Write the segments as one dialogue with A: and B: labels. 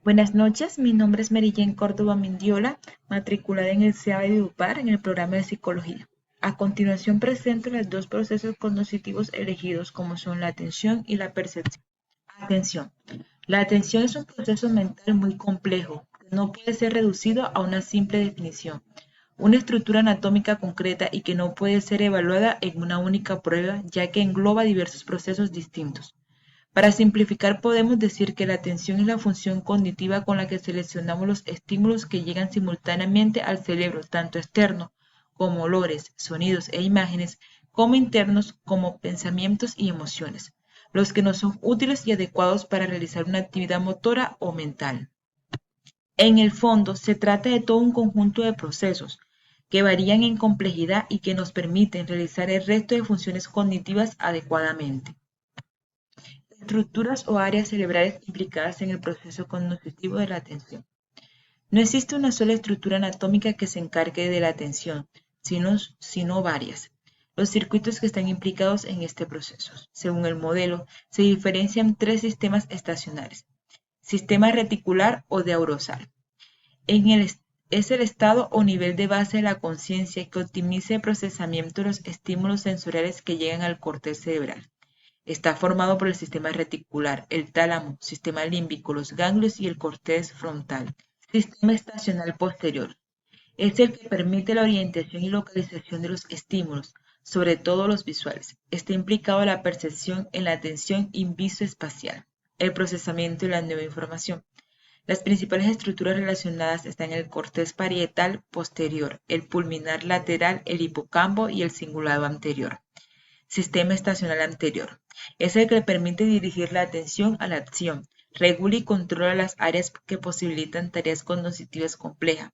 A: Buenas noches, mi nombre es Merillén Córdoba Mindiola, matriculada en el CEA de UPAR en el programa de Psicología. A continuación presento los dos procesos cognitivos elegidos como son la atención y la percepción. Atención. La atención es un proceso mental muy complejo, que no puede ser reducido a una simple definición, una estructura anatómica concreta y que no puede ser evaluada en una única prueba, ya que engloba diversos procesos distintos. Para simplificar, podemos decir que la atención es la función cognitiva con la que seleccionamos los estímulos que llegan simultáneamente al cerebro, tanto externo como olores, sonidos e imágenes, como internos como pensamientos y emociones, los que nos son útiles y adecuados para realizar una actividad motora o mental. En el fondo, se trata de todo un conjunto de procesos que varían en complejidad y que nos permiten realizar el resto de funciones cognitivas adecuadamente. Estructuras o áreas cerebrales implicadas en el proceso cognitivo de la atención. No existe una sola estructura anatómica que se encargue de la atención, sino varias. Los circuitos que están implicados en este proceso, según el modelo, se diferencian tres sistemas estacionales. Sistema reticular o de Aurosal. Es el estado o nivel de base de la conciencia que optimiza el procesamiento de los estímulos sensoriales que llegan al corte cerebral. Está formado por el sistema reticular, el tálamo, sistema límbico, los ganglios y el corteza frontal. Sistema estacional posterior. Es el que permite la orientación y localización de los estímulos, sobre todo los visuales. Está implicado en la percepción en la atención visoespacial, el procesamiento y la nueva información. Las principales estructuras relacionadas están en el corteza parietal posterior, el pulminar lateral, el hipocampo y el cingulado anterior. Sistema estacional anterior. Es el que permite dirigir la atención a la acción, regula y controla las áreas que posibilitan tareas cognitivas complejas.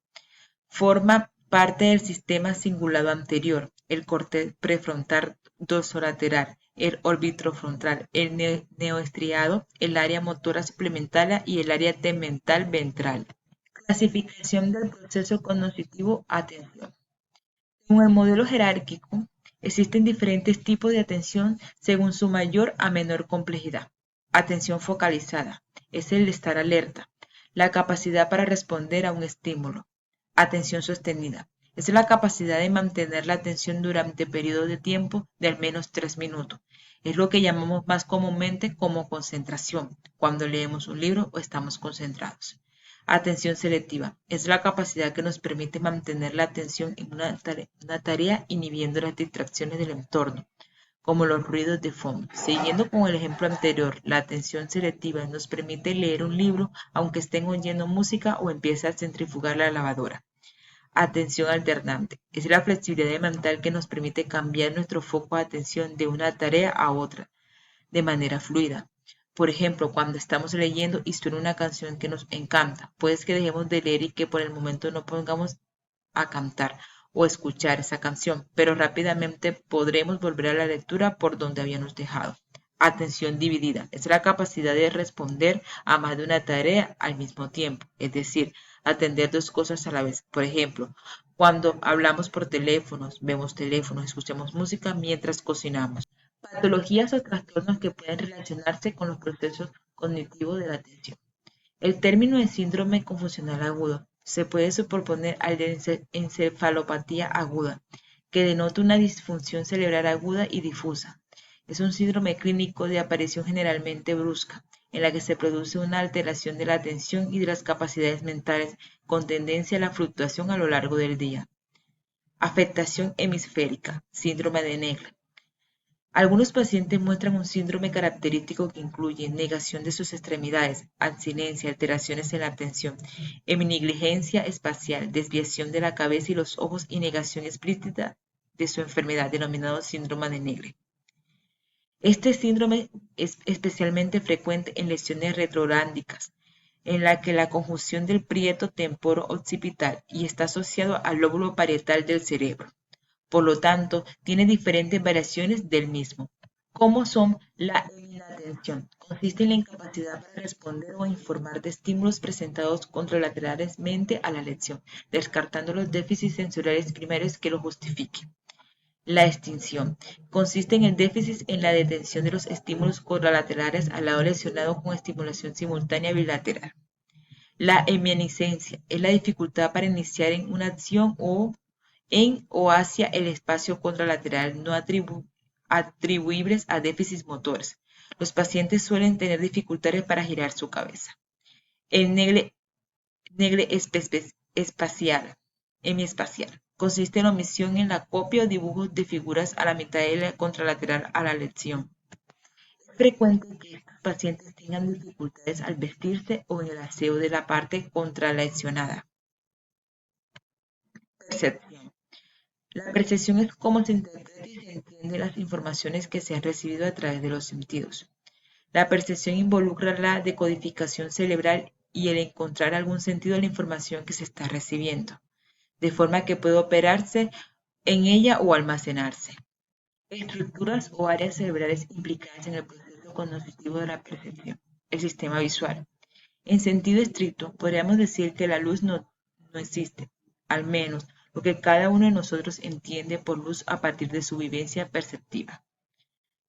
A: Forma parte del sistema cingulado anterior, el corte prefrontal dorsolateral, el orbitrofrontal, el neoestriado, el área motora suplementaria y el área tegmental ventral. Clasificación del proceso cognitivo atención. Según el modelo jerárquico, existen diferentes tipos de atención según su mayor a menor complejidad. Atención focalizada es el estar alerta, la capacidad para responder a un estímulo. Atención sostenida es la capacidad de mantener la atención durante periodos de tiempo de al menos 3 minutos. Es lo que llamamos más comúnmente como concentración, cuando leemos un libro o estamos concentrados. Atención selectiva es la capacidad que nos permite mantener la atención en una tarea inhibiendo las distracciones del entorno, como los ruidos de fondo. Siguiendo con el ejemplo anterior, la atención selectiva nos permite leer un libro aunque estén oyendo música o empiece a centrifugar la lavadora. Atención alternante es la flexibilidad mental que nos permite cambiar nuestro foco de atención de una tarea a otra de manera fluida. Por ejemplo, cuando estamos leyendo y suena una canción que nos encanta, puede que dejemos de leer y que por el momento no pongamos a cantar o escuchar esa canción, pero rápidamente podremos volver a la lectura por donde habíamos dejado. Atención dividida es la capacidad de responder a más de una tarea al mismo tiempo, es decir, atender dos cosas a la vez. Por ejemplo, cuando hablamos por teléfonos, vemos teléfonos, escuchamos música mientras cocinamos. Patologías o trastornos que pueden relacionarse con los procesos cognitivos de la atención. El término de síndrome confusional agudo se puede superponer al de encefalopatía aguda, que denota una disfunción cerebral aguda y difusa. Es un síndrome clínico de aparición generalmente brusca, en la que se produce una alteración de la atención y de las capacidades mentales con tendencia a la fluctuación a lo largo del día. Afectación hemisférica, síndrome de Negle. Algunos pacientes muestran un síndrome característico que incluye negación de sus extremidades, abstinencia, alteraciones en la atención, heminegligencia espacial, desviación de la cabeza y los ojos y negación explícita de su enfermedad, denominado síndrome de Negle. Este síndrome es especialmente frecuente en lesiones retrolándicas, en la que la conjunción del prieto temporo-occipital y está asociado al lóbulo parietal del cerebro. Por lo tanto, tiene diferentes variaciones del mismo, como son la inatención. Consiste en la incapacidad para responder o informar de estímulos presentados contralateralmente a la lección, descartando los déficits sensoriales primarios que lo justifiquen. La extinción consiste en el déficit en la detención de los estímulos contralaterales al lado lesionado con estimulación simultánea bilateral. La heminiscencia es la dificultad para iniciar en una acción o en o hacia el espacio contralateral no atribuibles a déficits motores. Los pacientes suelen tener dificultades para girar su cabeza. El negle espacial, hemiespacial, consiste en la omisión en la copia o dibujo de figuras a la mitad de la contralateral a la lección. Es frecuente que estos pacientes tengan dificultades al vestirse o en el aseo de la parte contraleccionada. Percepción. La percepción es cómo se interpreta y se entiende las informaciones que se han recibido a través de los sentidos. La percepción involucra la decodificación cerebral y el encontrar algún sentido a la información que se está recibiendo, de forma que puede operarse en ella o almacenarse. Estructuras o áreas cerebrales implicadas en el proceso cognitivo de la percepción. El sistema visual. En sentido estricto, podríamos decir que la luz no existe, al menos lo que cada uno de nosotros entiende por luz a partir de su vivencia perceptiva.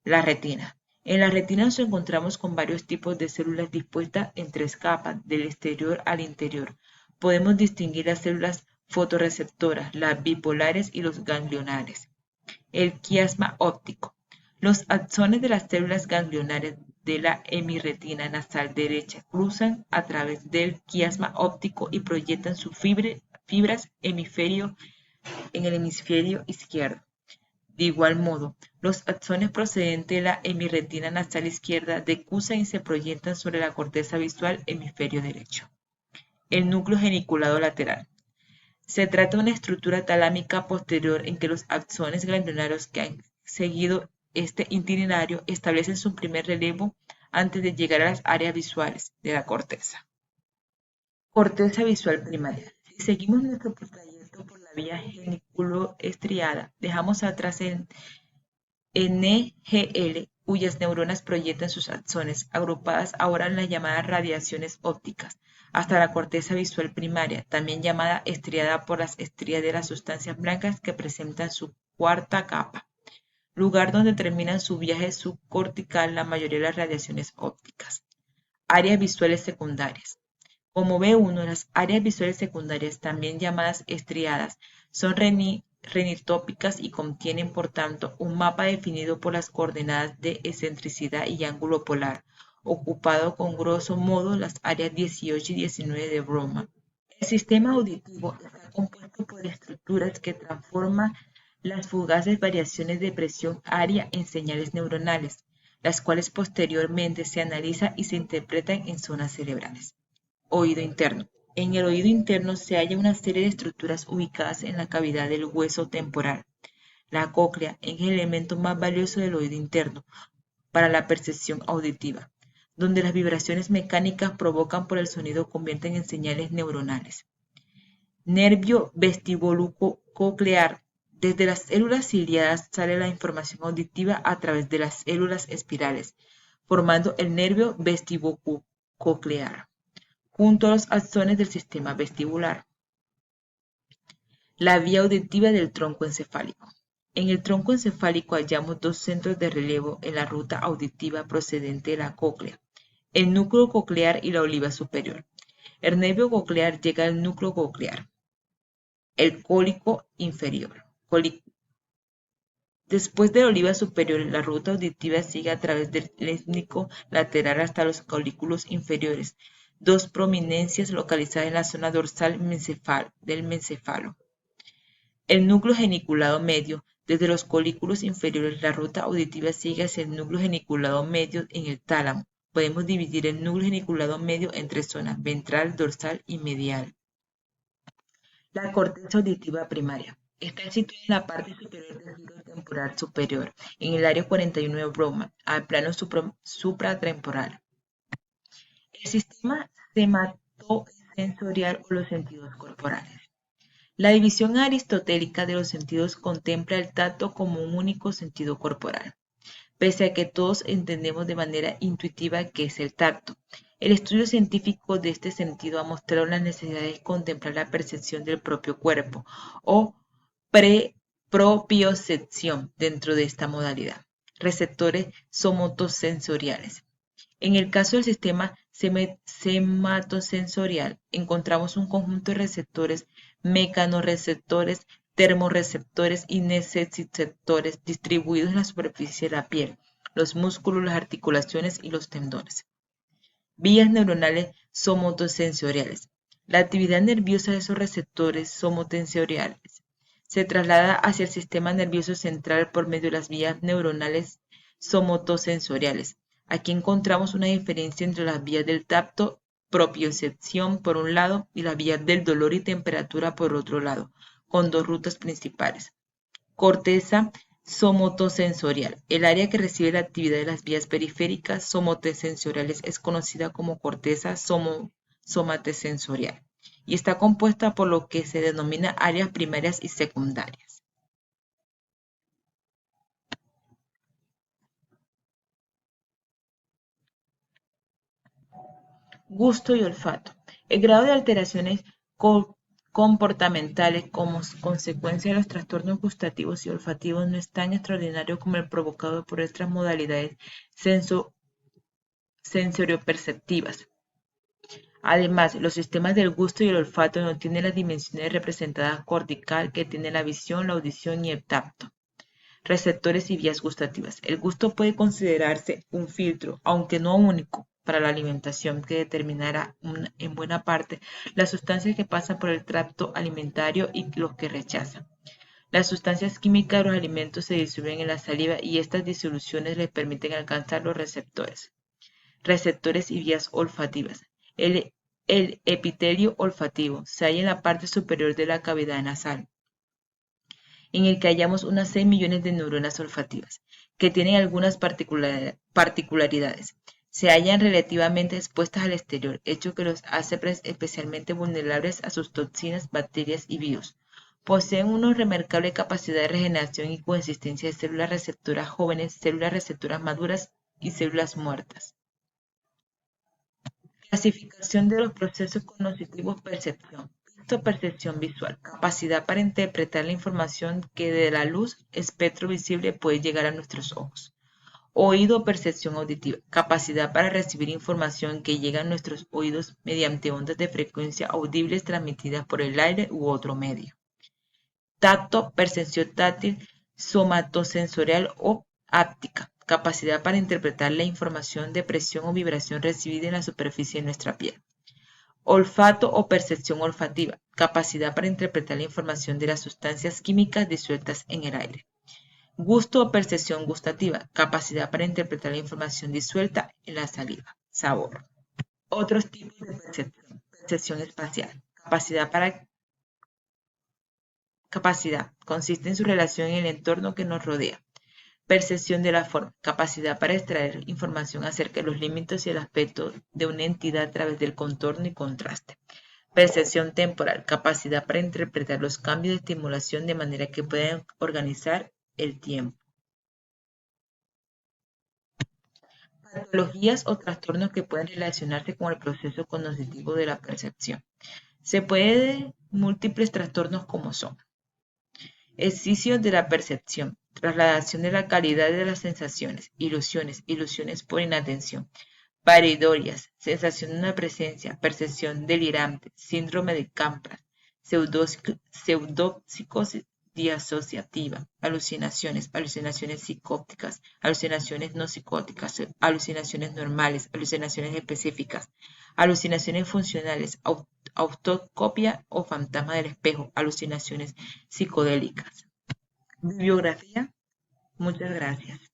A: La retina. En la retina nos encontramos con varios tipos de células dispuestas en tres capas, del exterior al interior. Podemos distinguir las células fotorreceptoras, las bipolares y los ganglionares. El quiasma óptico. Los axones de las células ganglionares de la hemirretina nasal derecha cruzan a través del quiasma óptico y proyectan sus fibras en el hemisferio izquierdo. De igual modo, los axones procedentes de la hemirretina nasal izquierda decusan y se proyectan sobre la corteza visual hemisferio derecho. El núcleo geniculado lateral. Se trata de una estructura talámica posterior en que los axones ganglionarios que han seguido este itinerario establecen su primer relevo antes de llegar a las áreas visuales de la corteza. Corteza visual primaria. Si seguimos nuestro trayecto por la vía geniculoestriada, dejamos atrás el NGL, cuyas neuronas proyectan sus axones, agrupadas ahora en las llamadas radiaciones ópticas, hasta la corteza visual primaria, también llamada estriada por las estrías de las sustancias blancas que presentan su cuarta capa, lugar donde terminan su viaje subcortical la mayoría de las radiaciones ópticas. Áreas visuales secundarias. Como ve uno, las áreas visuales secundarias, también llamadas estriadas, son renitópicas y contienen, por tanto, un mapa definido por las coordenadas de excentricidad y ángulo polar, ocupado con grosso modo las áreas 18 y 19 de Brodmann. El sistema auditivo está compuesto por estructuras que transforman las fugaces variaciones de presión área en señales neuronales, las cuales posteriormente se analizan y se interpretan en zonas cerebrales. Oído interno. En el oído interno se halla una serie de estructuras ubicadas en la cavidad del hueso temporal. La cóclea es el elemento más valioso del oído interno para la percepción auditiva, donde las vibraciones mecánicas provocadas por el sonido convierten en señales neuronales. Nervio vestibulo-coclear. Desde las células ciliadas sale la información auditiva a través de las células espirales, formando el nervio vestibulo-coclear junto a los axones del sistema vestibular. La vía auditiva del tronco encefálico. En el tronco encefálico hallamos dos centros de relevo en la ruta auditiva procedente de la cóclea, el núcleo coclear y la oliva superior. El nervio coclear llega al núcleo coclear, el cólico inferior. Después de la oliva superior, la ruta auditiva sigue a través del lémnico lateral hasta los colículos inferiores, dos prominencias localizadas en la zona dorsal del mencéfalo. El núcleo geniculado medio. Desde los colículos inferiores, la ruta auditiva sigue hacia el núcleo geniculado medio en el tálamo. Podemos dividir el núcleo geniculado medio en tres zonas: ventral, dorsal y medial. La corteza auditiva primaria. Está situada en la parte superior del giro temporal superior, en el área 41 de Brodmann, al plano supratemporal. El sistema somatosensorial o los sentidos corporales. La división aristotélica de los sentidos contempla el tacto como un único sentido corporal, pese a que todos entendemos de manera intuitiva qué es el tacto. El estudio científico de este sentido ha mostrado la necesidad de contemplar la percepción del propio cuerpo o propiocepción dentro de esta modalidad. Receptores somatosensoriales. En el caso del sistema sematosensorial, encontramos un conjunto de receptores, mecanorreceptores, termorreceptores y nececeptores distribuidos en la superficie de la piel, los músculos, las articulaciones y los tendones. Vías neuronales somotosensoriales. La actividad nerviosa de esos receptores somotosensoriales se traslada hacia el sistema nervioso central por medio de las vías neuronales somotosensoriales. Aquí encontramos una diferencia entre las vías del tacto, propiocepción por un lado y las vías del dolor y temperatura por otro lado, con dos rutas principales. Corteza somotosensorial. El área que recibe la actividad de las vías periféricas somotosensoriales es conocida como corteza somatosensorial y está compuesta por lo que se denomina áreas primarias y secundarias. Gusto y olfato. El grado de alteraciones comportamentales como consecuencia de los trastornos gustativos y olfativos no es tan extraordinario como el provocado por otras modalidades sensorioperceptivas. Además, los sistemas del gusto y el olfato no tienen las dimensiones representadas cortical que tiene la visión, la audición y el tacto. Receptores y vías gustativas. El gusto puede considerarse un filtro, aunque no único, para la alimentación que determinará en buena parte las sustancias que pasan por el tracto alimentario y los que rechazan. Las sustancias químicas de los alimentos se disuelven en la saliva y estas disoluciones les permiten alcanzar los receptores. Receptores y vías olfativas. El epitelio olfativo se halla en la parte superior de la cavidad nasal, en el que hallamos unas 6 millones de neuronas olfativas, que tienen algunas particularidades. Se hallan relativamente expuestas al exterior, hecho que los hace especialmente vulnerables a sus toxinas, bacterias y virus. Poseen una remarcable capacidad de regeneración y coexistencia de células receptoras jóvenes, células receptoras maduras y células muertas. Clasificación de los procesos cognitivos: percepción. Percepción visual. Capacidad para interpretar la información que de la luz, espectro visible, puede llegar a nuestros ojos. Oído: percepción auditiva. Capacidad para recibir información que llega a nuestros oídos mediante ondas de frecuencia audibles transmitidas por el aire u otro medio. Tacto: percepción táctil, somatosensorial o áptica. Capacidad para interpretar la información de presión o vibración recibida en la superficie de nuestra piel. Olfato o percepción olfativa. Capacidad para interpretar la información de las sustancias químicas disueltas en el aire. Gusto o percepción gustativa. Capacidad para interpretar la información disuelta en la saliva. Sabor. Otros tipos de percepción. Percepción espacial. Capacidad. Consiste en su relación en el entorno que nos rodea. Percepción de la forma. Capacidad para extraer información acerca de los límites y el aspecto de una entidad a través del contorno y contraste. Percepción temporal. Capacidad para interpretar los cambios de estimulación de manera que puedan organizar el tiempo. Patologías o trastornos que pueden relacionarse con el proceso cognitivo de la percepción. Se puede múltiples trastornos como son: escisios de la percepción, trasladación de la calidad de las sensaciones, ilusiones por inatención, pareidorias, sensación de una presencia, percepción delirante, síndrome de Camprad, pseudopsicosis disociativa, alucinaciones psicópticas, alucinaciones no psicóticas, alucinaciones normales, alucinaciones específicas, alucinaciones funcionales, autocopia o fantasma del espejo, alucinaciones psicodélicas. Bibliografía. Muchas gracias.